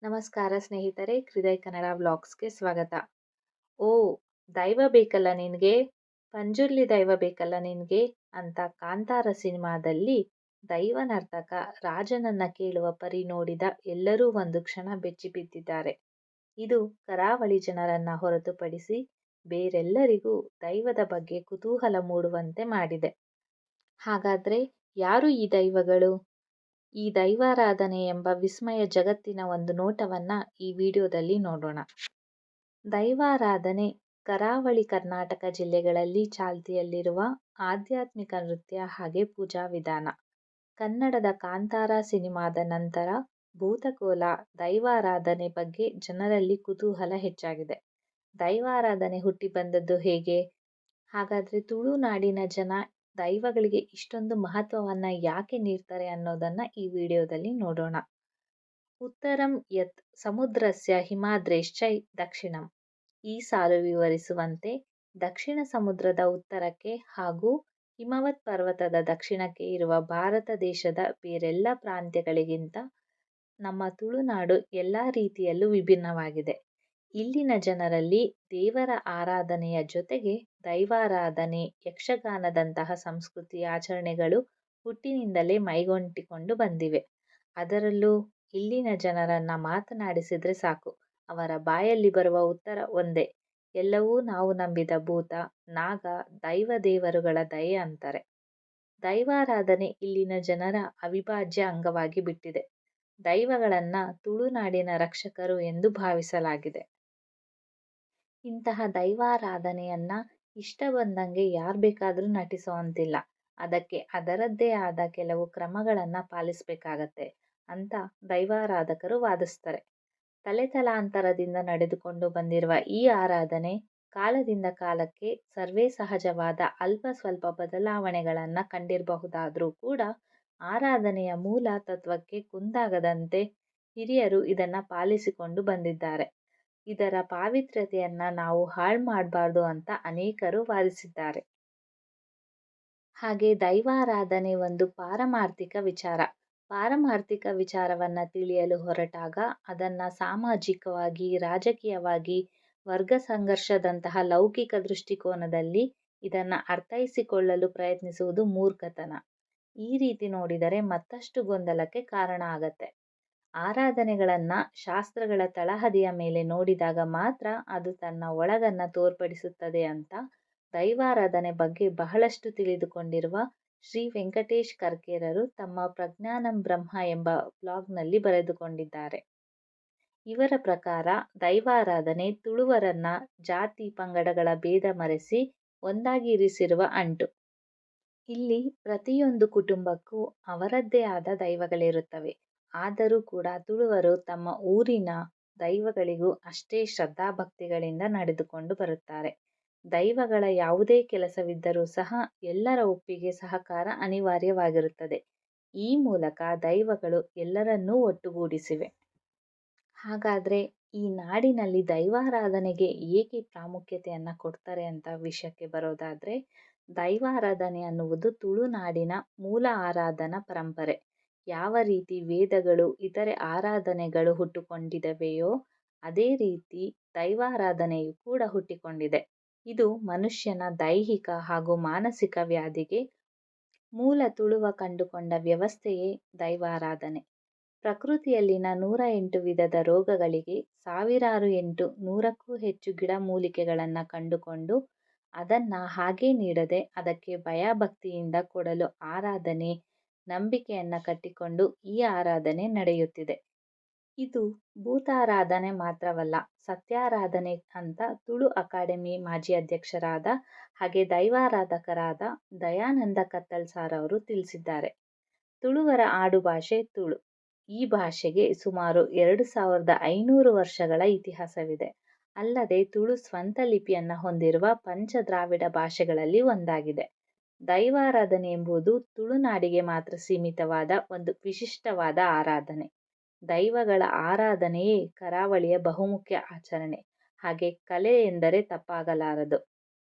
ನಮಸ್ಕಾರ ಸ್ನೇಹಿತರೆ, ಹೃದಯ ಕನ್ನಡ ವ್ಲಾಗ್ಸ್‌ಗೆ ಸ್ವಾಗತ. ಓ, ದೈವ ಬೇಕಲ್ಲ ನಿನ್ಗೆ, ಪಂಜುರ್ಲಿ ದೈವ ಬೇಕಲ್ಲ ನಿನ್ಗೆ ಅಂತ ಕಾಂತಾರ ಸಿನಿಮಾದಲ್ಲಿ ದೈವ ನರ್ತಕ ರಾಜನನ್ನ ಕೇಳುವ ಪರಿ ನೋಡಿದ ಎಲ್ಲರೂ ಒಂದು ಕ್ಷಣ ಬೆಚ್ಚಿ ಬಿದ್ದಿದ್ದಾರೆ. ಇದು ಕರಾವಳಿ ಜನರನ್ನ ಹೊರತುಪಡಿಸಿ ಬೇರೆಲ್ಲರಿಗೂ ದೈವದ ಬಗ್ಗೆ ಕುತೂಹಲ ಮೂಡುವಂತೆ ಮಾಡಿದೆ. ಹಾಗಾದ್ರೆ ಯಾರು ಈ ದೈವಗಳು? ಈ ದೈವಾರಾಧನೆ ಎಂಬ ವಿಸ್ಮಯ ಜಗತ್ತಿನ ಒಂದು ನೋಟವನ್ನ ಈ ವಿಡಿಯೋದಲ್ಲಿ ನೋಡೋಣ. ದೈವಾರಾಧನೆ ಕರಾವಳಿ ಕರ್ನಾಟಕ ಜಿಲ್ಲೆಗಳಲ್ಲಿ ಚಾಲ್ತಿಯಲ್ಲಿರುವ ಆಧ್ಯಾತ್ಮಿಕ ನೃತ್ಯ ಹಾಗೆ ಪೂಜಾ ವಿಧಾನ. ಕನ್ನಡದ ಕಾಂತಾರ ಸಿನಿಮಾದ ನಂತರ ಭೂತಕೋಲ ದೈವಾರಾಧನೆ ಬಗ್ಗೆ ಜನರಲ್ಲಿ ಕುತೂಹಲ ಹೆಚ್ಚಾಗಿದೆ. ದೈವಾರಾಧನೆ ಹುಟ್ಟಿ ಬಂದದ್ದು ಹೇಗೆ? ಹಾಗಾದ್ರೆ ತುಳುನಾಡಿನ ಜನ ದೈವಗಳಿಗೆ ಇಷ್ಟೊಂದು ಮಹತ್ವವನ್ನ ಯಾಕೆ ನೀಡ್ತಾರೆ ಅನ್ನೋದನ್ನ ಈ ವಿಡಿಯೋದಲ್ಲಿ ನೋಡೋಣ. ಉತ್ತರಂ ಯತ್ ಸಮುದ್ರಸ್ಯ ಹಿಮಾದ್ರೇಶ್ಚೈ ದಕ್ಷಿಣಂ. ಈ ಸಾಲು ವಿವರಿಸುವಂತೆ ದಕ್ಷಿಣ ಸಮುದ್ರದ ಉತ್ತರಕ್ಕೆ ಹಾಗೂ ಹಿಮವತ್ ಪರ್ವತದ ದಕ್ಷಿಣಕ್ಕೆ ಇರುವ ಭಾರತ ದೇಶದ ಬೇರೆಲ್ಲ ಪ್ರಾಂತ್ಯಗಳಿಗಿಂತ ನಮ್ಮ ತುಳುನಾಡು ಎಲ್ಲಾ ರೀತಿಯಲ್ಲೂ ವಿಭಿನ್ನವಾಗಿದೆ. ಇಲ್ಲಿನ ಜನರಲ್ಲಿ ದೇವರ ಆರಾಧನೆಯ ಜೊತೆಗೆ ದೈವಾರಾಧನೆ, ಯಕ್ಷಗಾನದಂತಹ ಸಂಸ್ಕೃತಿ ಆಚರಣೆಗಳು ಹುಟ್ಟಿನಿಂದಲೇ ಮೈಗೊಂಟಿಕೊಂಡು ಬಂದಿವೆ. ಅದರಲ್ಲೂ ಇಲ್ಲಿನ ಜನರನ್ನ ಮಾತನಾಡಿಸಿದ್ರೆ ಸಾಕು, ಅವರ ಬಾಯಲ್ಲಿ ಬರುವ ಉತ್ತರ ಒಂದೇ: ಎಲ್ಲವೂ ನಾವು ನಂಬಿದ ಭೂತ, ನಾಗ, ದೈವ ದೇವರುಗಳ ದಯೆ ಅಂತಾರೆ. ದೈವಾರಾಧನೆ ಇಲ್ಲಿನ ಜನರ ಅವಿಭಾಜ್ಯ ಅಂಗವಾಗಿ ಬಿಟ್ಟಿದೆ. ದೈವಗಳನ್ನ ತುಳುನಾಡಿನ ರಕ್ಷಕರು ಎಂದು ಭಾವಿಸಲಾಗಿದೆ. ಇಂತಹ ದೈವಾರಾಧನೆಯನ್ನ ಇಷ್ಟ ಬಂದಂಗೆ ಯಾರ್ ಬೇಕಾದ್ರೂ ನಟಿಸೋವಂತಿಲ್ಲ. ಅದಕ್ಕೆ ಅದರದ್ದೇ ಆದ ಕೆಲವು ಕ್ರಮಗಳನ್ನ ಪಾಲಿಸ್ಬೇಕಾಗತ್ತೆ ಅಂತ ದೈವಾರಾಧಕರು ವಾದಿಸ್ತಾರೆ. ತಲೆತಲಾಂತರದಿಂದ ನಡೆದುಕೊಂಡು ಬಂದಿರುವ ಈ ಆರಾಧನೆ ಕಾಲದಿಂದ ಕಾಲಕ್ಕೆ ಸರ್ವೇ ಸಹಜವಾದ ಅಲ್ಪ ಸ್ವಲ್ಪ ಬದಲಾವಣೆಗಳನ್ನ ಕಂಡಿರಬಹುದಾದ್ರೂ ಕೂಡ ಆರಾಧನೆಯ ಮೂಲ ತತ್ವಕ್ಕೆ ಕುಂದಾಗದಂತೆ ಹಿರಿಯರು ಇದನ್ನ ಪಾಲಿಸಿಕೊಂಡು ಬಂದಿದ್ದಾರೆ. ಇದರ ಪಾವಿತ್ರ್ಯತೆಯನ್ನ ನಾವು ಹಾಳು ಮಾಡಬಾರ್ದು ಅಂತ ಅನೇಕರು ವಾದಿಸಿದ್ದಾರೆ. ಹಾಗೆ ದೈವಾರಾಧನೆ ಒಂದು ಪಾರಮಾರ್ಥಿಕ ವಿಚಾರ. ಪಾರಮಾರ್ಥಿಕ ವಿಚಾರವನ್ನ ತಿಳಿಯಲು ಹೊರಟಾಗ ಅದನ್ನ ಸಾಮಾಜಿಕವಾಗಿ, ರಾಜಕೀಯವಾಗಿ, ವರ್ಗ ಸಂಘರ್ಷದಂತಹ ಲೌಕಿಕ ದೃಷ್ಟಿಕೋನದಲ್ಲಿ ಇದನ್ನ ಅರ್ಥೈಸಿಕೊಳ್ಳಲು ಪ್ರಯತ್ನಿಸುವುದು ಮೂರ್ಖತನ. ಈ ರೀತಿ ನೋಡಿದರೆ ಮತ್ತಷ್ಟು ಗೊಂದಲಕ್ಕೆ ಕಾರಣ ಆಗತ್ತೆ. ಆರಾಧನೆಗಳನ್ನ ಶಾಸ್ತ್ರಗಳ ತಳಹದಿಯ ಮೇಲೆ ನೋಡಿದಾಗ ಮಾತ್ರ ಅದು ತನ್ನ ಒಳಗನ್ನ ತೋರ್ಪಡಿಸುತ್ತದೆ ಅಂತ ದೈವಾರಾಧನೆ ಬಗ್ಗೆ ಬಹಳಷ್ಟು ತಿಳಿದುಕೊಂಡಿರುವ ಶ್ರೀ ವೆಂಕಟೇಶ್ ಕರ್ಕೇರರು ತಮ್ಮ ಪ್ರಜ್ಞಾನಂ ಬ್ರಹ್ಮ ಎಂಬ ಬ್ಲಾಗ್ನಲ್ಲಿ ಬರೆದುಕೊಂಡಿದ್ದಾರೆ. ಇವರ ಪ್ರಕಾರ ದೈವಾರಾಧನೆ ತುಳುವರನ್ನ ಜಾತಿ ಪಂಗಡಗಳ ಭೇದ ಮರೆಸಿ ಒಂದಾಗಿ ಇರಿಸಿರುವ ಅಂಟು. ಇಲ್ಲಿ ಪ್ರತಿಯೊಂದು ಕುಟುಂಬಕ್ಕೂ ಅವರದ್ದೇ ಆದ ದೈವಗಳಿರುತ್ತವೆ. ಆದರೂ ಕೂಡ ತುಳುವರು ತಮ್ಮ ಊರಿನ ದೈವಗಳಿಗೂ ಅಷ್ಟೇ ಶ್ರದ್ಧಾಭಕ್ತಿಗಳಿಂದ ನಡೆದುಕೊಂಡು ಬರುತ್ತಾರೆ. ದೈವಗಳ ಯಾವುದೇ ಕೆಲಸವಿದ್ದರೂ ಸಹ ಎಲ್ಲರ ಒಪ್ಪಿಗೆ ಸಹಕಾರ ಅನಿವಾರ್ಯವಾಗಿರುತ್ತದೆ. ಈ ಮೂಲಕ ದೈವಗಳು ಎಲ್ಲರನ್ನೂ ಒಟ್ಟುಗೂಡಿಸಿವೆ. ಹಾಗಾದ್ರೆ ಈ ನಾಡಿನಲ್ಲಿ ದೈವಾರಾಧನೆಗೆ ಏಕೆ ಪ್ರಾಮುಖ್ಯತೆಯನ್ನ ಕೊಡ್ತಾರೆ ಅಂತ ವಿಷಯಕ್ಕೆ ಬರೋದಾದ್ರೆ, ದೈವಾರಾಧನೆ ಅನ್ನುವುದು ತುಳುನಾಡಿನ ಮೂಲ ಆರಾಧನಾ ಪರಂಪರೆ. ಯಾವ ರೀತಿ ವೇದಗಳು, ಇತರೆ ಆರಾಧನೆಗಳು ಹುಟ್ಟುಕೊಂಡಿದವೆಯೋ ಅದೇ ರೀತಿ ದೈವಾರಾಧನೆಯು ಕೂಡ ಹುಟ್ಟಿಕೊಂಡಿದೆ. ಇದು ಮನುಷ್ಯನ ದೈಹಿಕ ಹಾಗೂ ಮಾನಸಿಕ ವ್ಯಾಧಿಗೆ ಮೂಲ ತುಳುವ ಕಂಡುಕೊಂಡ ವ್ಯವಸ್ಥೆಯೇ ದೈವಾರಾಧನೆ. ಪ್ರಕೃತಿಯಲ್ಲಿನ 108 ವಿಧದ ರೋಗಗಳಿಗೆ ಸಾವಿರಾರು 100ಕ್ಕೂ ಹೆಚ್ಚು ಗಿಡಮೂಲಿಕೆಗಳನ್ನ ಕಂಡುಕೊಂಡು ಅದನ್ನ ಹಾಗೇ ನೀಡದೆ ಅದಕ್ಕೆ ಭಯಭಕ್ತಿಯಿಂದ ಕೊಡಲು ಆರಾಧನೆ, ನಂಬಿಕೆಯನ್ನ ಕಟ್ಟಿಕೊಂಡು ಈ ಆರಾಧನೆ ನಡೆಯುತ್ತಿದೆ. ಇದು ಭೂತಾರಾಧನೆ ಮಾತ್ರವಲ್ಲ, ಸತ್ಯಾರಾಧನೆ ಅಂತ ತುಳು ಅಕಾಡೆಮಿ ಮಾಜಿ ಅಧ್ಯಕ್ಷರಾದ ಹಾಗೆ ದೈವಾರಾಧಕರಾದ ದಯಾನಂದ ಕತ್ತಲ್ ಸಾರ್ ಅವರು ತಿಳಿಸಿದ್ದಾರೆ. ತುಳುವರ ಆಡುಭಾಷೆ ತುಳು. ಈ ಭಾಷೆಗೆ ಸುಮಾರು 2500 ವರ್ಷಗಳ ಇತಿಹಾಸವಿದೆ. ಅಲ್ಲದೆ ತುಳು ಸ್ವಂತ ಲಿಪಿಯನ್ನ ಹೊಂದಿರುವ ಪಂಚ ದ್ರಾವಿಡ ಭಾಷೆಗಳಲ್ಲಿ ಒಂದಾಗಿದೆ. ದೈವಾರಾಧನೆ ಎಂಬುದು ತುಳುನಾಡಿಗೆ ಮಾತ್ರ ಸೀಮಿತವಾದ ಒಂದು ವಿಶಿಷ್ಟವಾದ ಆರಾಧನೆ. ದೈವಗಳ ಆರಾಧನೆಯೇ ಕರಾವಳಿಯ ಬಹುಮುಖ್ಯ ಆಚರಣೆ. ಹಾಗೆ ಕಲೆ ಎಂದರೆ ತಪ್ಪಾಗಲಾರದು.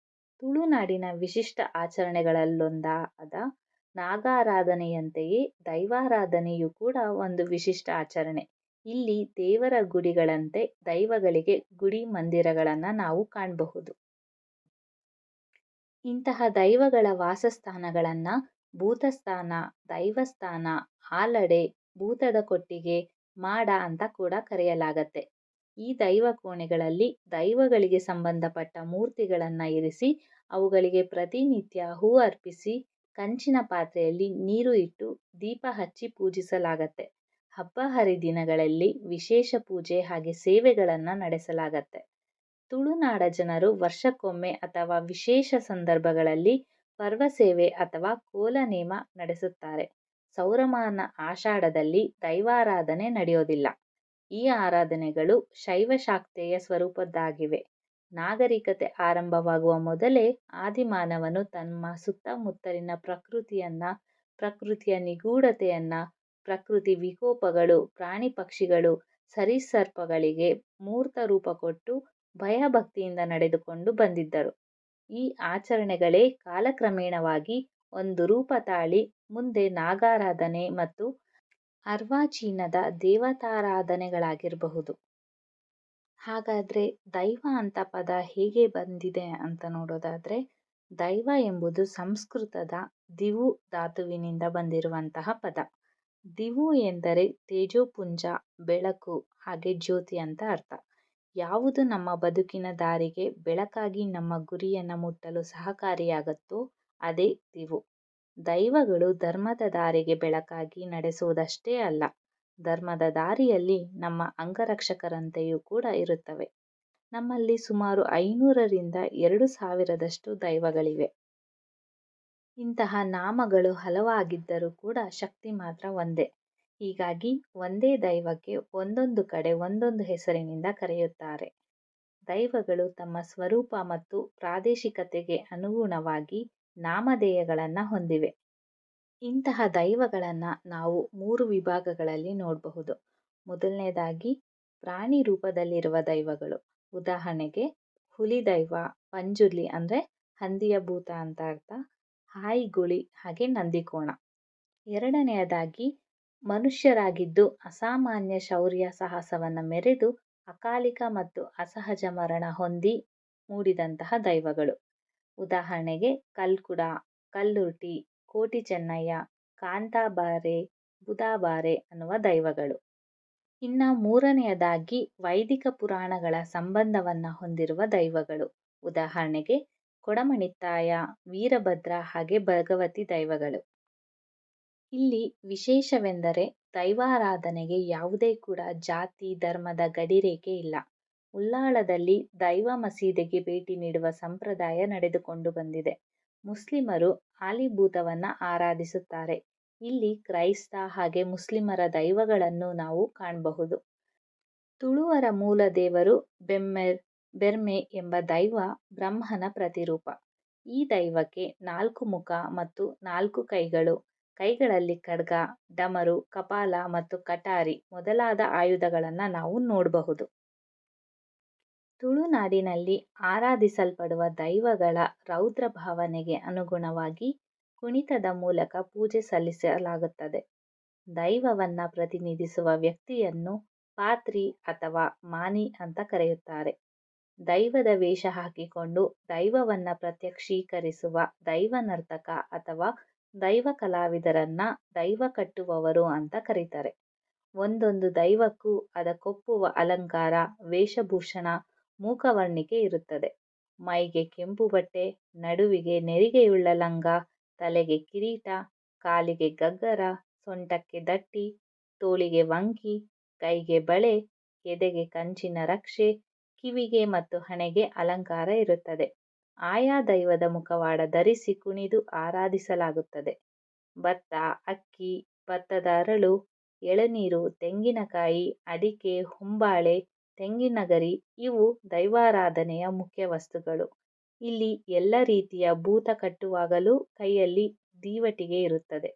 ತುಳುನಾಡಿನ ವಿಶಿಷ್ಟ ಆಚರಣೆಗಳಲ್ಲೊಂದಾದ ನಾಗಾರಾಧನೆಯಂತೆಯೇ ದೈವಾರಾಧನೆಯೂ ಕೂಡ ಒಂದು ವಿಶಿಷ್ಟ ಆಚರಣೆ. ಇಲ್ಲಿ ದೇವರ ಗುಡಿಗಳಂತೆ ದೈವಗಳಿಗೆ ಗುಡಿ ಮಂದಿರಗಳನ್ನು ನಾವು ಕಾಣಬಹುದು. ಇಂತಹ ದೈವಗಳ ವಾಸಸ್ಥಾನಗಳನ್ನು ಭೂತಸ್ಥಾನ, ದೈವಸ್ಥಾನ, ಆಲಡೆ, ಭೂತದ ಕೊಟ್ಟಿಗೆ, ಮಾಡ ಅಂತ ಕೂಡ ಕರೆಯಲಾಗತ್ತೆ. ಈ ದೈವ ಕೋಣೆಗಳಲ್ಲಿ ದೈವಗಳಿಗೆ ಸಂಬಂಧಪಟ್ಟ ಮೂರ್ತಿಗಳನ್ನು ಇರಿಸಿ ಅವುಗಳಿಗೆ ಪ್ರತಿನಿತ್ಯ ಹೂ ಅರ್ಪಿಸಿ ಕಂಚಿನ ಪಾತ್ರೆಯಲ್ಲಿ ನೀರು ಇಟ್ಟು ದೀಪ ಹಚ್ಚಿ ಪೂಜಿಸಲಾಗತ್ತೆ. ಹಬ್ಬ ಹರಿದಿನಗಳಲ್ಲಿ ವಿಶೇಷ ಪೂಜೆ ಹಾಗೆ ಸೇವೆಗಳನ್ನು ನಡೆಸಲಾಗತ್ತೆ. ತುಳುನಾಡ ಜನರು ವರ್ಷಕ್ಕೊಮ್ಮೆ ಅಥವಾ ವಿಶೇಷ ಸಂದರ್ಭಗಳಲ್ಲಿ ಪರ್ವ ಸೇವೆ ಅಥವಾ ಕೋಲನೇಮ ನಡೆಸುತ್ತಾರೆ. ಸೌರಮಾನ ಆಷಾಢದಲ್ಲಿ ದೈವಾರಾಧನೆ ನಡೆಯೋದಿಲ್ಲ. ಈ ಆರಾಧನೆಗಳು ಶೈವ-ಶಾಕ್ತೇಯ ಸ್ವರೂಪದ್ದಾಗಿವೆ. ನಾಗರಿಕತೆ ಆರಂಭವಾಗುವ ಮೊದಲೇ ಆದಿಮಾನವನು ತಮ್ಮ ಸುತ್ತಮುತ್ತಲಿನ ಪ್ರಕೃತಿಯ ನಿಗೂಢತೆಯನ್ನ, ಪ್ರಕೃತಿ ವಿಕೋಪಗಳು, ಪ್ರಾಣಿ ಪಕ್ಷಿಗಳು, ಸರೀಸೃಪಗಳಿಗೆ ಮೂರ್ತ ರೂಪ ಕೊಟ್ಟು ಭಯಭಕ್ತಿಯಿಂದ ನಡೆದುಕೊಂಡು ಬಂದಿದ್ದರು. ಈ ಆಚರಣೆಗಳೇ ಕಾಲಕ್ರಮೇಣವಾಗಿ ಒಂದು ರೂಪ ತಾಳಿ ಮುಂದೆ ನಾಗಾರಾಧನೆ ಮತ್ತು ಅರ್ವಾಚೀನದ ದೇವತಾರಾಧನೆಗಳಾಗಿರಬಹುದು. ಹಾಗಾದ್ರೆ ದೈವ ಅಂತ ಪದ ಹೇಗೆ ಬಂದಿದೆ ಅಂತ ನೋಡೋದಾದ್ರೆ, ದೈವ ಎಂಬುದು ಸಂಸ್ಕೃತದ ದಿವು ಧಾತುವಿನಿಂದ ಬಂದಿರುವಂತಹ ಪದ. ದಿವು ಎಂದರೆ ತೇಜೋಪುಂಜ, ಬೆಳಕು ಹಾಗೆ ಜ್ಯೋತಿ ಅಂತ ಅರ್ಥ. ಯಾವುದು ನಮ್ಮ ಬದುಕಿನ ದಾರಿಗೆ ಬೆಳಕಾಗಿ ನಮ್ಮ ಗುರಿಯನ್ನು ಮುಟ್ಟಲು ಸಹಕಾರಿಯಾಗತ್ತೋ ಅದೇ ದಿವು. ದೈವಗಳು ಧರ್ಮದ ದಾರಿಗೆ ಬೆಳಕಾಗಿ ನಡೆಸುವುದಷ್ಟೇ ಅಲ್ಲ, ಧರ್ಮದ ದಾರಿಯಲ್ಲಿ ನಮ್ಮ ಅಂಗರಕ್ಷಕರಂತೆಯೂ ಕೂಡ ಇರುತ್ತವೆ. ನಮ್ಮಲ್ಲಿ ಸುಮಾರು 500ರಿಂದ 2000ದಷ್ಟು ದೈವಗಳಿವೆ. ಇಂತಹ ನಾಮಗಳು ಹಲವಾಗಿದ್ದರೂ ಕೂಡ ಶಕ್ತಿ ಮಾತ್ರ ಒಂದೇ. ಹೀಗಾಗಿ ಒಂದೇ ದೈವಕ್ಕೆ ಒಂದೊಂದು ಕಡೆ ಒಂದೊಂದು ಹೆಸರಿನಿಂದ ಕರೆಯುತ್ತಾರೆ. ದೈವಗಳು ತಮ್ಮ ಸ್ವರೂಪ ಮತ್ತು ಪ್ರಾದೇಶಿಕತೆಗೆ ಅನುಗುಣವಾಗಿ ನಾಮಧೇಯಗಳನ್ನು ಹೊಂದಿವೆ. ಇಂತಹ ದೈವಗಳನ್ನು ನಾವು 3 ವಿಭಾಗಗಳಲ್ಲಿ ನೋಡಬಹುದು. ಮೊದಲನೇದಾಗಿ ಪ್ರಾಣಿ ರೂಪದಲ್ಲಿರುವ ದೈವಗಳು. ಉದಾಹರಣೆಗೆ ಹುಲಿ ದೈವ, ಪಂಜುರ್ಲಿ ಅಂದರೆ ಹಂದಿಯ ಭೂತ ಅಂತ ಅರ್ಥ, ಹಾಯಿಗುಳಿ ಹಾಗೆ ನಂದಿಕೋಣ. ಎರಡನೆಯದಾಗಿ ಮನುಷ್ಯರಾಗಿದ್ದು ಅಸಾಮಾನ್ಯ ಶೌರ್ಯ ಸಾಹಸವನ್ನು ಮೆರೆದು ಅಕಾಲಿಕ ಮತ್ತು ಅಸಹಜ ಮರಣ ಹೊಂದಿ ಮೂಡಿದಂತಹ ದೈವಗಳು. ಉದಾಹರಣೆಗೆ ಕಲ್ಕುಡ, ಕಲ್ಲುರ್ಟಿ, ಕೋಟಿ ಚೆನ್ನಯ್ಯ, ಕಾಂತಾಬಾರೆ, ಬುದಾಬಾರೆ ಅನ್ನುವ ದೈವಗಳು. ಇನ್ನು ಮೂರನೆಯದಾಗಿ ವೈದಿಕ ಪುರಾಣಗಳ ಸಂಬಂಧವನ್ನು ಹೊಂದಿರುವ ದೈವಗಳು. ಉದಾಹರಣೆಗೆ ಕೊಡಮಣಿತ್ತಾಯ, ವೀರಭದ್ರ ಹಾಗೆ ಭಗವತಿ ದೈವಗಳು. ಇಲ್ಲಿ ವಿಶೇಷವೆಂದರೆ ದೈವಾರಾಧನೆಗೆ ಯಾವುದೇ ಕೂಡ ಜಾತಿ ಧರ್ಮದ ಗಡಿರೇಖೆ ಇಲ್ಲ. ಉಳ್ಳಾಳದಲ್ಲಿ ದೈವ ಮಸೀದಿಗೆ ಭೇಟಿ ನೀಡುವ ಸಂಪ್ರದಾಯ ನಡೆದುಕೊಂಡು ಬಂದಿದೆ. ಮುಸ್ಲಿಮರು ಆಲಿಭೂತವನ್ನು ಆರಾಧಿಸುತ್ತಾರೆ. ಇಲ್ಲಿ ಕ್ರೈಸ್ತ ಹಾಗೆ ಮುಸ್ಲಿಮರ ದೈವಗಳನ್ನು ನಾವು ಕಾಣಬಹುದು. ತುಳುವರ ಮೂಲ ದೇವರು ಬೆರ್ಮೆ ಎಂಬ ದೈವ ಬ್ರಹ್ಮನ ಪ್ರತಿರೂಪ. ಈ ದೈವಕ್ಕೆ 4 ಮುಖ ಮತ್ತು 4 ಕೈಗಳು. ಕೈಗಳಲ್ಲಿ ಖಡ್ಗ, ಡಮರು, ಕಪಾಲ ಮತ್ತು ಕಟಾರಿ ಮೊದಲಾದ ಆಯುಧಗಳನ್ನು ನಾವು ನೋಡಬಹುದು. ತುಳುನಾಡಿನಲ್ಲಿ ಆರಾಧಿಸಲ್ಪಡುವ ದೈವಗಳ ರೌದ್ರ ಭಾವನೆಗೆ ಅನುಗುಣವಾಗಿ ಕುಣಿತದ ಮೂಲಕ ಪೂಜೆ ಸಲ್ಲಿಸಲಾಗುತ್ತದೆ. ದೈವವನ್ನ ಪ್ರತಿನಿಧಿಸುವ ವ್ಯಕ್ತಿಯನ್ನು ಪಾತ್ರಿ ಅಥವಾ ಮಾನಿ ಅಂತ ಕರೆಯುತ್ತಾರೆ. ದೈವದ ವೇಷ ಹಾಕಿಕೊಂಡು ದೈವವನ್ನ ಪ್ರತ್ಯಕ್ಷೀಕರಿಸುವ ದೈವ ನರ್ತಕ ಅಥವಾ ದೈವ ಕಲಾವಿದರನ್ನ ದೈವ ಕಟ್ಟುವವರು ಅಂತ ಕರೀತಾರೆ. ಒಂದೊಂದು ದೈವಕ್ಕೂ ಅದಕ್ಕೊಪ್ಪುವ ಅಲಂಕಾರ, ವೇಷಭೂಷಣ, ಮೂಕವರ್ಣಿಕೆ ಇರುತ್ತದೆ. ಮೈಗೆ ಕೆಂಪು ಬಟ್ಟೆ, ನಡುವಿಗೆ ನೆರಿಗೆಯುಳ್ಳ ಲಂಗ, ತಲೆಗೆ ಕಿರೀಟ, ಕಾಲಿಗೆ ಗಗ್ಗರ, ಸೊಂಟಕ್ಕೆ ದಟ್ಟಿ, ತೋಳಿಗೆ ವಂಕಿ, ಕೈಗೆ ಬಳೆ, ಎದೆಗೆ ಕಂಚಿನ ರಕ್ಷೆ, ಕಿವಿಗೆ ಮತ್ತು ಹಣೆಗೆ ಅಲಂಕಾರ ಇರುತ್ತದೆ. ಆಯಾ ದೈವದ ಮುಖವಾಡ ಧರಿಸಿ ಕುಣಿದು ಆರಾಧಿಸಲಾಗುತ್ತದೆ. ಭತ್ತ, ಅಕ್ಕಿ, ಭತ್ತದ ಅರಳು, ಎಳನೀರು, ತೆಂಗಿನಕಾಯಿ, ಅಡಿಕೆ, ಹೊಂಬಾಳೆ, ತೆಂಗಿನಗರಿ ಇವು ದೈವಾರಾಧನೆಯ ಮುಖ್ಯ ವಸ್ತುಗಳು. ಇಲ್ಲಿ ಎಲ್ಲ ರೀತಿಯ ಭೂತ ಕಟ್ಟುವಾಗಲೂ ಕೈಯಲ್ಲಿ ದೀವಟಿಗೆ ಇರುತ್ತದೆ.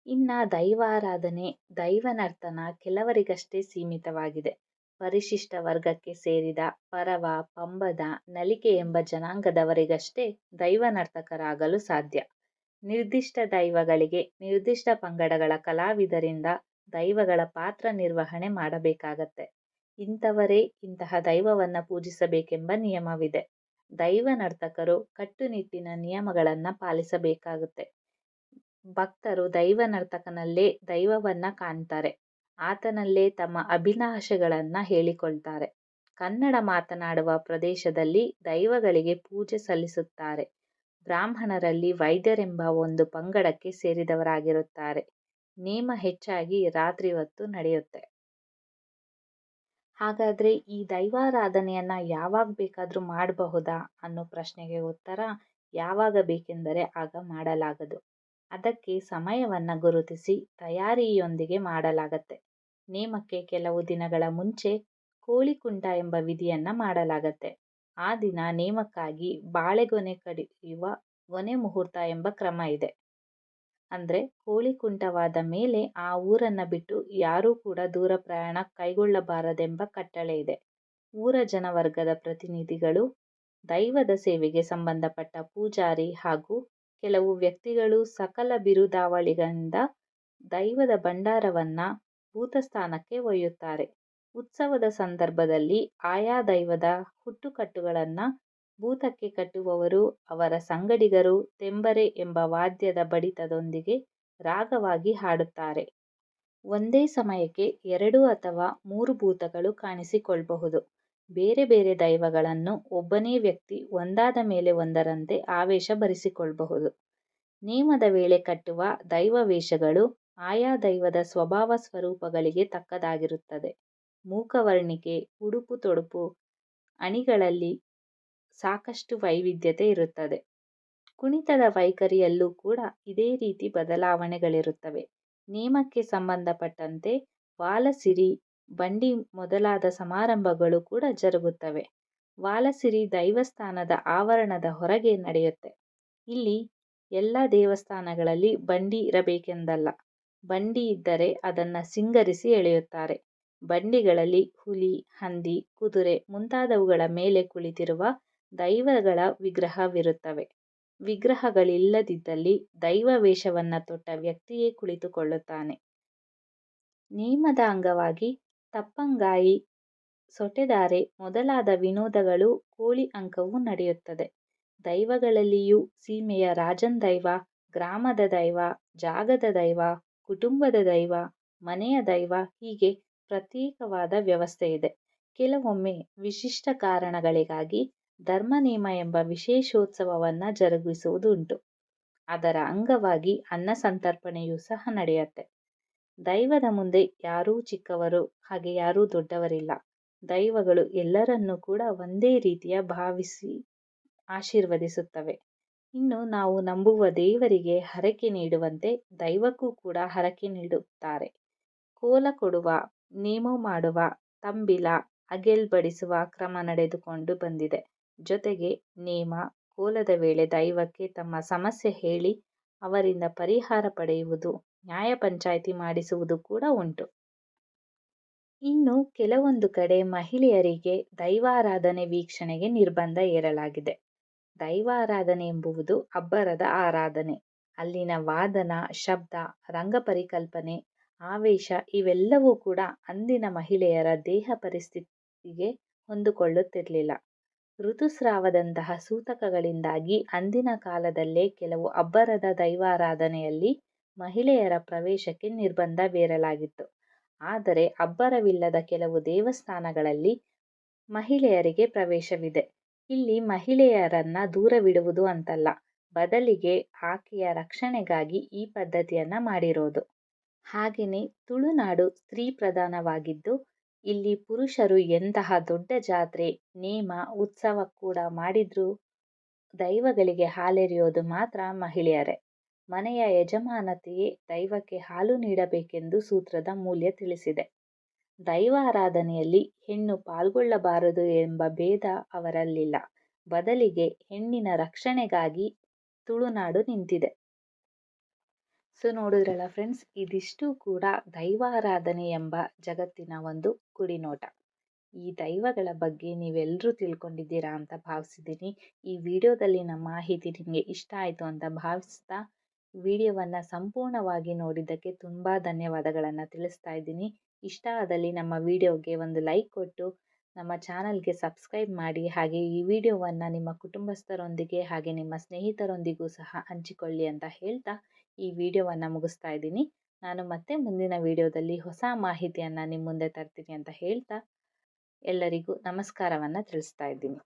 ಇನ್ನ ದೈವಾರಾಧನೆ, ದೈವನರ್ತನ ಕೆಲವರಿಗಷ್ಟೇ ಸೀಮಿತವಾಗಿದೆ. ಪರಿಶಿಷ್ಟ ವರ್ಗಕ್ಕೆ ಸೇರಿದ ಪರವ, ಪಂಬದ, ನಲಿಕೆ ಎಂಬ ಜನಾಂಗದವರಿಗಷ್ಟೇ ದೈವನರ್ತಕರಾಗಲು ಸಾಧ್ಯ. ನಿರ್ದಿಷ್ಟ ದೈವಗಳಿಗೆ ನಿರ್ದಿಷ್ಟ ಪಂಗಡಗಳ ಕಲಾವಿದರಿಂದ ದೈವಗಳ ಪಾತ್ರ ನಿರ್ವಹಣೆ ಮಾಡಬೇಕಾಗತ್ತೆ. ಇಂಥವರೇ ಇಂತಹ ದೈವವನ್ನು ಪೂಜಿಸಬೇಕೆಂಬ ನಿಯಮವಿದೆ. ದೈವ ನರ್ತಕರು ಕಟ್ಟುನಿಟ್ಟಿನ ನಿಯಮಗಳನ್ನು ಪಾಲಿಸಬೇಕಾಗುತ್ತೆ. ಭಕ್ತರು ದೈವ ನರ್ತಕನಲ್ಲೇ ದೈವವನ್ನ ಕಾಣ್ತಾರೆ. ಆತನಲ್ಲೇ ತಮ್ಮ ಅಭಿಲಾಷೆಗಳನ್ನ ಹೇಳಿಕೊಳ್ತಾರೆ. ಕನ್ನಡ ಮಾತನಾಡುವ ಪ್ರದೇಶದಲ್ಲಿ ದೈವಗಳಿಗೆ ಪೂಜೆ ಸಲ್ಲಿಸುತ್ತಾರೆ. ಬ್ರಾಹ್ಮಣರಲ್ಲಿ ವೈದ್ಯರೆಂಬ ಒಂದು ಪಂಗಡಕ್ಕೆ ಸೇರಿದವರಾಗಿರುತ್ತಾರೆ. ನೇಮ ಹೆಚ್ಚಾಗಿ ರಾತ್ರಿ ಹೊತ್ತು ನಡೆಯುತ್ತೆ. ಹಾಗಾದ್ರೆ ಈ ದೈವಾರಾಧನೆಯನ್ನ ಯಾವಾಗ ಬೇಕಾದ್ರೂ ಮಾಡಬಹುದಾ ಅನ್ನೋ ಪ್ರಶ್ನೆಗೆ ಉತ್ತರ, ಯಾವಾಗ ಬೇಕೆಂದರೆ ಆಗ ಮಾಡಲಾಗದು. ಅದಕ್ಕೆ ಸಮಯವನ್ನ ಗುರುತಿಸಿ ತಯಾರಿಯೊಂದಿಗೆ ಮಾಡಲಾಗತ್ತೆ. ನೇಮಕ್ಕೆ ಕೆಲವು ದಿನಗಳ ಮುಂಚೆ ಕೋಳಿಕುಂಟ ಎಂಬ ವಿಧಿಯನ್ನ ಮಾಡಲಾಗತ್ತೆ. ಆ ದಿನ ನೇಮಕ್ಕಾಗಿ ಬಾಳೆಗೊನೆ ಕಡಿಯುವ ಗೊನೆ ಮುಹೂರ್ತ ಎಂಬ ಕ್ರಮ ಇದೆ. ಅಂದ್ರೆ ಕೋಳಿಕುಂಟವಾದ ಮೇಲೆ ಆ ಊರನ್ನ ಬಿಟ್ಟು ಯಾರೂ ಕೂಡ ದೂರ ಪ್ರಯಾಣ ಕೈಗೊಳ್ಳಬಾರದೆಂಬ ಕಟ್ಟಳೆ ಇದೆ. ಊರ ಜನವರ್ಗದ ಪ್ರತಿನಿಧಿಗಳು, ದೈವದ ಸೇವೆಗೆ ಸಂಬಂಧಪಟ್ಟ ಪೂಜಾರಿ ಹಾಗೂ ಕೆಲವು ವ್ಯಕ್ತಿಗಳು ಸಕಲ ಬಿರುದಾವಳಿಗಳಿಂದ ದೈವದ ಭಂಡಾರವನ್ನ ಭೂತಸ್ಥಾನಕ್ಕೆ ಒಯ್ಯುತ್ತಾರೆ. ಉತ್ಸವದ ಸಂದರ್ಭದಲ್ಲಿ ಆಯಾ ದೈವದ ಹುಟ್ಟುಕಟ್ಟುಗಳನ್ನ ಭೂತಕ್ಕೆ ಕಟ್ಟುವವರು ಅವರ ಸಂಗಡಿಗರು ತೆಂಬರೆ ಎಂಬ ವಾದ್ಯದ ಬಡಿತದೊಂದಿಗೆ ರಾಗವಾಗಿ ಹಾಡುತ್ತಾರೆ. ಒಂದೇ ಸಮಯಕ್ಕೆ 2 ಅಥವಾ 3 ಭೂತಗಳು ಕಾಣಿಸಿಕೊಳ್ಳಬಹುದು. ಬೇರೆ ಬೇರೆ ದೈವಗಳನ್ನು ಒಬ್ಬನೇ ವ್ಯಕ್ತಿ ಒಂದಾದ ಮೇಲೆ ಒಂದರಂತೆ ಆವೇಶ ಬರಿಸಿಕೊಳ್ಳಬಹುದು. ನೇಮದ ವೇಳೆ ಕಟ್ಟುವ ದೈವ ವೇಷಗಳು ಆಯಾ ದೈವದ ಸ್ವಭಾವ ಸ್ವರೂಪಗಳಿಗೆ ತಕ್ಕದಾಗಿರುತ್ತದೆ. ಮೂಕವರ್ಣಿಕೆ, ಉಡುಪು ತೊಡುಪು, ಅಣಿಗಳಲ್ಲಿ ಸಾಕಷ್ಟು ವೈವಿಧ್ಯತೆ ಇರುತ್ತದೆ. ಕುಣಿತದ ವೈಖರಿಯಲ್ಲೂ ಕೂಡ ಇದೇ ರೀತಿ ಬದಲಾವಣೆಗಳಿರುತ್ತವೆ. ನೇಮಕ್ಕೆ ಸಂಬಂಧಪಟ್ಟಂತೆ ವಾಲಸಿರಿ, ಬಂಡಿ ಮೊದಲಾದ ಸಮಾರಂಭಗಳು ಕೂಡ ಜರುಗುತ್ತವೆ. ವಾಲಸಿರಿ ದೈವಸ್ಥಾನದ ಆವರಣದ ಹೊರಗೆ ನಡೆಯುತ್ತೆ. ಇಲ್ಲಿ ಎಲ್ಲ ದೇವಸ್ಥಾನಗಳಲ್ಲಿ ಬಂಡಿ ಇರಬೇಕೆಂದಲ್ಲ. ಬಂಡಿ ಇದ್ದರೆ ಅದನ್ನ ಸಿಂಗರಿಸಿ ಎಳೆಯುತ್ತಾರೆ. ಬಂಡಿಗಳಲ್ಲಿ ಹುಲಿ, ಹಂದಿ, ಕುದುರೆ ಮುಂತಾದವುಗಳ ಮೇಲೆ ಕುಳಿತಿರುವ ದೈವಗಳ ವಿಗ್ರಹವಿರುತ್ತವೆ. ವಿಗ್ರಹಗಳಿಲ್ಲದಿದ್ದಲ್ಲಿ ದೈವ ವೇಷವನ್ನ ತೊಟ್ಟ ವ್ಯಕ್ತಿಯೇ ಕುಳಿತುಕೊಳ್ಳುತ್ತಾನೆ. ನೇಮದ ಅಂಗವಾಗಿ ತಪ್ಪಂಗಾಯಿ, ಸೊಟೆದಾರೆ ಮೊದಲಾದ ವಿನೋದಗಳು ಕೋಳಿ ಅಂಕವೂ ನಡೆಯುತ್ತದೆ. ದೈವಗಳಲ್ಲಿಯೂ ಸೀಮೆಯ ರಾಜನ್ ದೈವ, ಗ್ರಾಮದ ದೈವ, ಜಾಗದ ದೈವ, ಕುಟುಂಬದ ದೈವ, ಮನೆಯ ದೈವ ಹೀಗೆ ಪ್ರತ್ಯೇಕವಾದ ವ್ಯವಸ್ಥೆ ಇದೆ. ಕೆಲವೊಮ್ಮೆ ವಿಶಿಷ್ಟ ಕಾರಣಗಳಿಗಾಗಿ ಧರ್ಮನೇಮ ಎಂಬ ವಿಶೇಷೋತ್ಸವವನ್ನ ಜರುಗಿಸುವುದುಂಟು. ಅದರ ಅಂಗವಾಗಿ ಅನ್ನ ಸಂತರ್ಪಣೆಯೂ ಸಹ ನಡೆಯುತ್ತೆ. ದೈವದ ಮುಂದೆ ಯಾರೂ ಚಿಕ್ಕವರು ಹಾಗೆ ಯಾರೂ ದೊಡ್ಡವರಿಲ್ಲ. ದೈವಗಳು ಎಲ್ಲರನ್ನೂ ಕೂಡ ಒಂದೇ ರೀತಿಯ ಭಾವಿಸಿ ಆಶೀರ್ವದಿಸುತ್ತವೆ. ಇನ್ನು ನಾವು ನಂಬುವ ದೇವರಿಗೆ ಹರಕೆ ನೀಡುವಂತೆ ದೈವಕ್ಕೂ ಕೂಡ ಹರಕೆ ನೀಡುತ್ತಾರೆ. ಕೋಲ ಕೊಡುವ, ನೇಮ ಮಾಡುವ, ತಂಬಿಲ, ಅಗೆಲ್ ಬಡಿಸುವ ಕ್ರಮ ನಡೆದುಕೊಂಡು ಬಂದಿದೆ. ಜೊತೆಗೆ ನೇಮ, ಕೋಲದ ವೇಳೆ ದೈವಕ್ಕೆ ತಮ್ಮ ಸಮಸ್ಯೆ ಹೇಳಿ ಅವರಿಂದ ಪರಿಹಾರ ಪಡೆಯುವುದು, ನ್ಯಾಯ ಪಂಚಾಯಿತಿ ಮಾಡಿಸುವುದು ಕೂಡ ಉಂಟು. ಇನ್ನು ಕೆಲವೊಂದು ಕಡೆ ಮಹಿಳೆಯರಿಗೆ ದೈವಾರಾಧನೆ ವೀಕ್ಷಣೆಗೆ ನಿರ್ಬಂಧ ಹೇರಲಾಗಿದೆ. ದೈವಾರಾಧನೆ ಎಂಬುವುದು ಅಬ್ಬರದ ಆರಾಧನೆ. ಅಲ್ಲಿನ ವಾದನ, ಶಬ್ದ, ರಂಗ ಪರಿಕಲ್ಪನೆ, ಆವೇಶ ಇವೆಲ್ಲವೂ ಕೂಡ ಅಂದಿನ ಮಹಿಳೆಯರ ದೇಹ ಪರಿಸ್ಥಿತಿಗೆ ಹೊಂದಿಕೊಳ್ಳುತ್ತಿರಲಿಲ್ಲ. ಋತುಸ್ರಾವದಂತಹ ಸೂತಕಗಳಿಂದಾಗಿ ಅಂದಿನ ಕಾಲದಲ್ಲೇ ಕೆಲವು ಅಬ್ಬರದ ದೈವಾರಾಧನೆಯಲ್ಲಿ ಮಹಿಳೆಯರ ಪ್ರವೇಶಕ್ಕೆ ನಿರ್ಬಂಧ ಹೇರಲಾಗಿತ್ತು. ಆದರೆ ಅಬ್ಬರವಿಲ್ಲದ ಕೆಲವು ದೇವಸ್ಥಾನಗಳಲ್ಲಿ ಮಹಿಳೆಯರಿಗೆ ಪ್ರವೇಶವಿದೆ. ಇಲ್ಲಿ ಮಹಿಳೆಯರನ್ನ ದೂರವಿಡುವುದು ಅಂತಲ್ಲ, ಬದಲಿಗೆ ಆಕೆಯ ರಕ್ಷಣೆಗಾಗಿ ಈ ಪದ್ಧತಿಯನ್ನ ಮಾಡಿರೋದು. ಹಾಗೆಯೇ ತುಳುನಾಡು ಸ್ತ್ರೀ ಪ್ರಧಾನವಾಗಿದ್ದು ಇಲ್ಲಿ ಪುರುಷರು ಎಂತಹ ದೊಡ್ಡ ಜಾತ್ರೆ, ನೇಮ, ಉತ್ಸವ ಕೂಡ ಮಾಡಿದ್ರೂ ದೈವಗಳಿಗೆ ಹಾಲೆರೆಯೋದು ಮಾತ್ರ ಮಹಿಳೆಯರೇ. ಮನೆಯ ಯಜಮಾನತೆಯೇ ದೈವಕ್ಕೆ ಹಾಲು ನೀಡಬೇಕೆಂದು ಸೂತ್ರದ ಮೂಲ್ಯ ತಿಳಿಸಿದೆ. ದೈವಾರಾಧನೆಯಲ್ಲಿ ಹೆಣ್ಣು ಪಾಲ್ಗೊಳ್ಳಬಾರದು ಎಂಬ ಭೇದ ಅವರಲ್ಲಿಲ್ಲ. ಬದಲಿಗೆ ಹೆಣ್ಣಿನ ರಕ್ಷಣೆಗಾಗಿ ತುಳುನಾಡು ನಿಂತಿದೆ. ಸೊ ನೋಡಿದ್ರಲ್ಲ ಫ್ರೆಂಡ್ಸ್, ಇದಿಷ್ಟು ಕೂಡ ದೈವಾರಾಧನೆ ಎಂಬ ಜಗತ್ತಿನ ಒಂದು ಕುಡಿನೋಟ. ಈ ದೈವಗಳ ಬಗ್ಗೆ ನೀವೆಲ್ಲರೂ ತಿಳ್ಕೊಂಡಿದ್ದೀರಾ ಅಂತ ಭಾವಿಸಿದ್ದೀನಿ. ಈ ವಿಡಿಯೋದಲ್ಲಿನ ಮಾಹಿತಿ ನಿಮಗೆ ಇಷ್ಟ ಆಯಿತು ಅಂತ ಭಾವಿಸ್ತಾ ವಿಡಿಯೋವನ್ನು ಸಂಪೂರ್ಣವಾಗಿ ನೋಡಿದ್ದಕ್ಕೆ ತುಂಬ ಧನ್ಯವಾದಗಳನ್ನು ತಿಳಿಸ್ತಾ ಇದ್ದೀನಿ. ಇಷ್ಟ ಆದಲ್ಲಿ ನಮ್ಮ ವಿಡಿಯೋಗೆ ಒಂದು ಲೈಕ್ ಕೊಟ್ಟು ನಮ್ಮ ಚಾನಲ್ಗೆ ಸಬ್ಸ್ಕ್ರೈಬ್ ಮಾಡಿ. ಹಾಗೆ ಈ ವಿಡಿಯೋವನ್ನು ನಿಮ್ಮ ಕುಟುಂಬಸ್ಥರೊಂದಿಗೆ ಹಾಗೆ ನಿಮ್ಮ ಸ್ನೇಹಿತರೊಂದಿಗೂ ಸಹ ಹಂಚಿಕೊಳ್ಳಿ ಅಂತ ಹೇಳ್ತಾ ಈ ವಿಡಿಯೋವನ್ನು ಮುಗಿಸ್ತಾ ಇದ್ದೀನಿ. ನಾನು ಮತ್ತೆ ಮುಂದಿನ ವಿಡಿಯೋದಲ್ಲಿ ಹೊಸ ಮಾಹಿತಿಯನ್ನು ನಿಮ್ಮ ಮುಂದೆ ತರ್ತೀನಿ ಅಂತ ಹೇಳ್ತಾ ಎಲ್ಲರಿಗೂ ನಮಸ್ಕಾರವನ್ನು ತಿಳಿಸ್ತಾ ಇದ್ದೀನಿ.